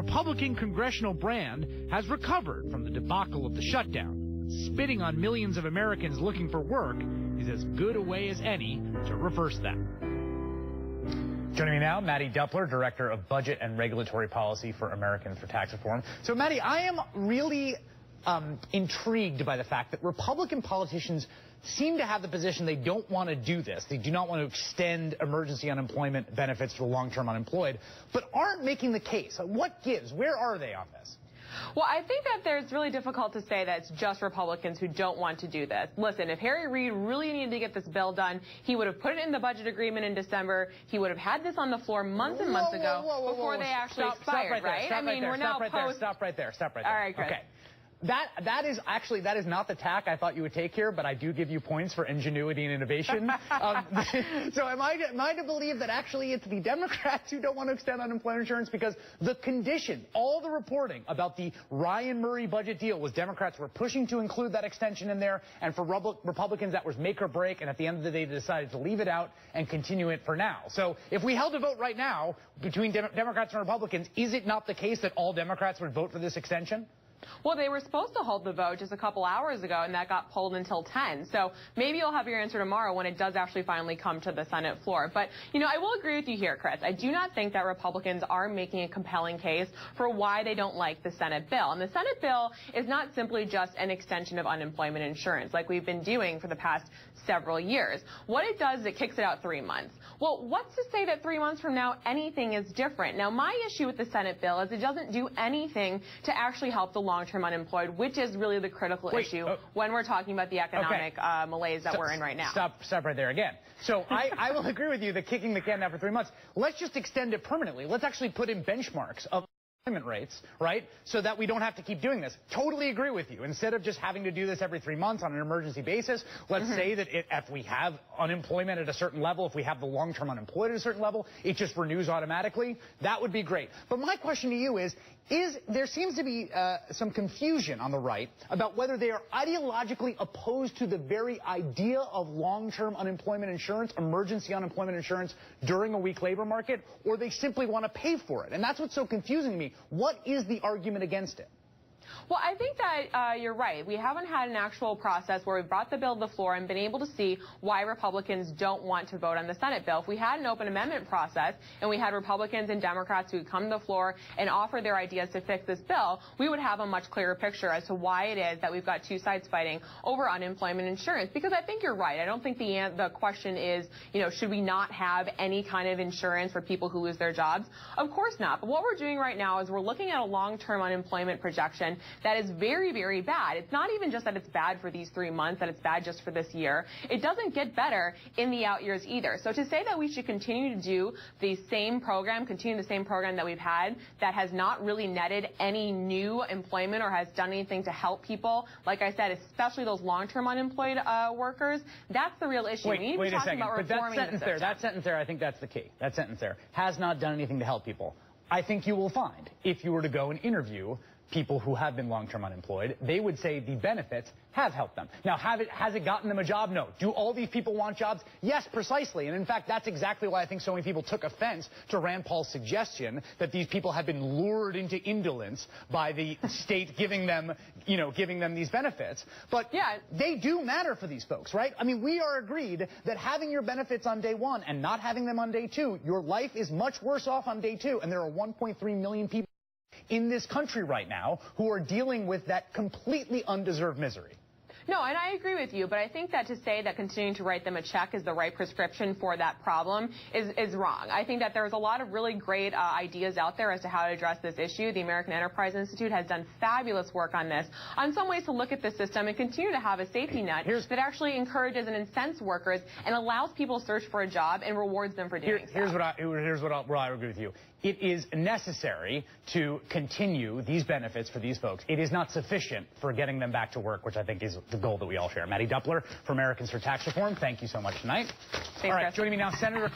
Republican congressional brand has recovered from the debacle of the shutdown. Spitting on millions of Americans looking for work is as good a way as any to reverse that. Joining me now, Mattie Duppler, Director of Budget and Regulatory Policy for Americans for Tax Reform. So, Mattie, I am really intrigued by the fact that Republican politicians seem to have the position they don't want to do this. They do not want to extend emergency unemployment benefits to the long-term unemployed, but aren't making the case. What gives? Where are they on this? Well, I think that it's really difficult to say that it's just Republicans who don't want to do this. Listen, if Harry Reid really needed to get this bill done, he would have put it in the budget agreement in December. He would have had this on the floor months and months ago before they actually expired, right? I mean, we're now post. Stop right there. All right, Chris. Okay. That is not the tack I thought you would take here, but I do give you points for ingenuity and innovation. So am I to believe that actually it's the Democrats who don't want to extend unemployment insurance because the condition, all the reporting about the Ryan Murray budget deal was Democrats were pushing to include that extension in there, and for Republicans that was make or break, and at the end of the day they decided to leave it out and continue it for now. So if we held a vote right now between Democrats and Republicans, is it not the case that all Democrats would vote for this extension? Well, they were supposed to hold the vote just a couple hours ago, and that got pulled until 10. So maybe you'll have your answer tomorrow when it does actually finally come to the Senate floor. But, you know, I will agree with you here, Chris. I do not think that Republicans are making a compelling case for why they don't like the Senate bill. And the Senate bill is not simply just an extension of unemployment insurance like we've been doing for the past several years. What it does is it kicks it out 3 months. Well, what's to say that 3 months from now anything is different? Now, my issue with the Senate bill is it doesn't do anything to actually help the long-term unemployed, which is really the critical issue when we're talking about the economic malaise that we're in right now. Stop right there again. So I will agree with you that kicking the can after 3 months, let's just extend it permanently. Let's actually put in benchmarks of unemployment rates, right, so that we don't have to keep doing this. Totally agree with you. Instead of just having to do this every 3 months on an emergency basis, let's say that if we have unemployment at a certain level, if we have the long-term unemployed at a certain level, it just renews automatically. That would be great. But my question to you is there seems to be some confusion on the right about whether they are ideologically opposed to the very idea of long-term unemployment insurance, emergency unemployment insurance during a weak labor market, or they simply want to pay for it. And that's what's so confusing to me. What is the argument against it? Well, I think that you're right. We haven't had an actual process where we've brought the bill to the floor and been able to see why Republicans don't want to vote on the Senate bill. If we had an open amendment process and we had Republicans and Democrats who would come to the floor and offer their ideas to fix this bill, we would have a much clearer picture as to why it is that we've got two sides fighting over unemployment insurance. Because I think you're right. I don't think the question is, you know, should we not have any kind of insurance for people who lose their jobs? Of course not. But what we're doing right now is we're looking at a long-term unemployment projection that is very, very bad. It's not even just that it's bad for these 3 months, that it's bad just for this year. It doesn't get better in the out years either. So to say that we should continue to do the same program, continue the same program that we've had that has not really netted any new employment or has done anything to help people, like I said, especially those long-term unemployed workers, that's the real issue. We need to be talking about reforming the system. That sentence there, I think that's the key. That sentence there has not done anything to help people. I think you will find, if you were to go and interview people who have been long-term unemployed, they would say the benefits have helped them. Now, has it gotten them a job? No. Do all these people want jobs? Yes, precisely. And in fact, that's exactly why I think so many people took offense to Rand Paul's suggestion that these people have been lured into indolence by the state giving them these benefits. But yeah, they do matter for these folks, right? I mean, we are agreed that having your benefits on day one and not having them on day two, your life is much worse off on day two. And there are 1.3 million people in this country right now who are dealing with that completely undeserved misery. No, and I agree with you, but I think that to say that continuing to write them a check is the right prescription for that problem is wrong. I think that there's a lot of really great ideas out there as to how to address this issue. The American Enterprise Institute has done fabulous work on this, on some ways to look at the system and continue to have a safety net that actually encourages and incents workers and allows people to search for a job and rewards them for doing so. Here's what I agree with you. It is necessary to continue these benefits for these folks. It is not sufficient for getting them back to work, which I think is the goal that we all share. Mattie Duppler for Americans for Tax Reform, thank you so much tonight. Thanks, all right, Chris. joining me now, Senator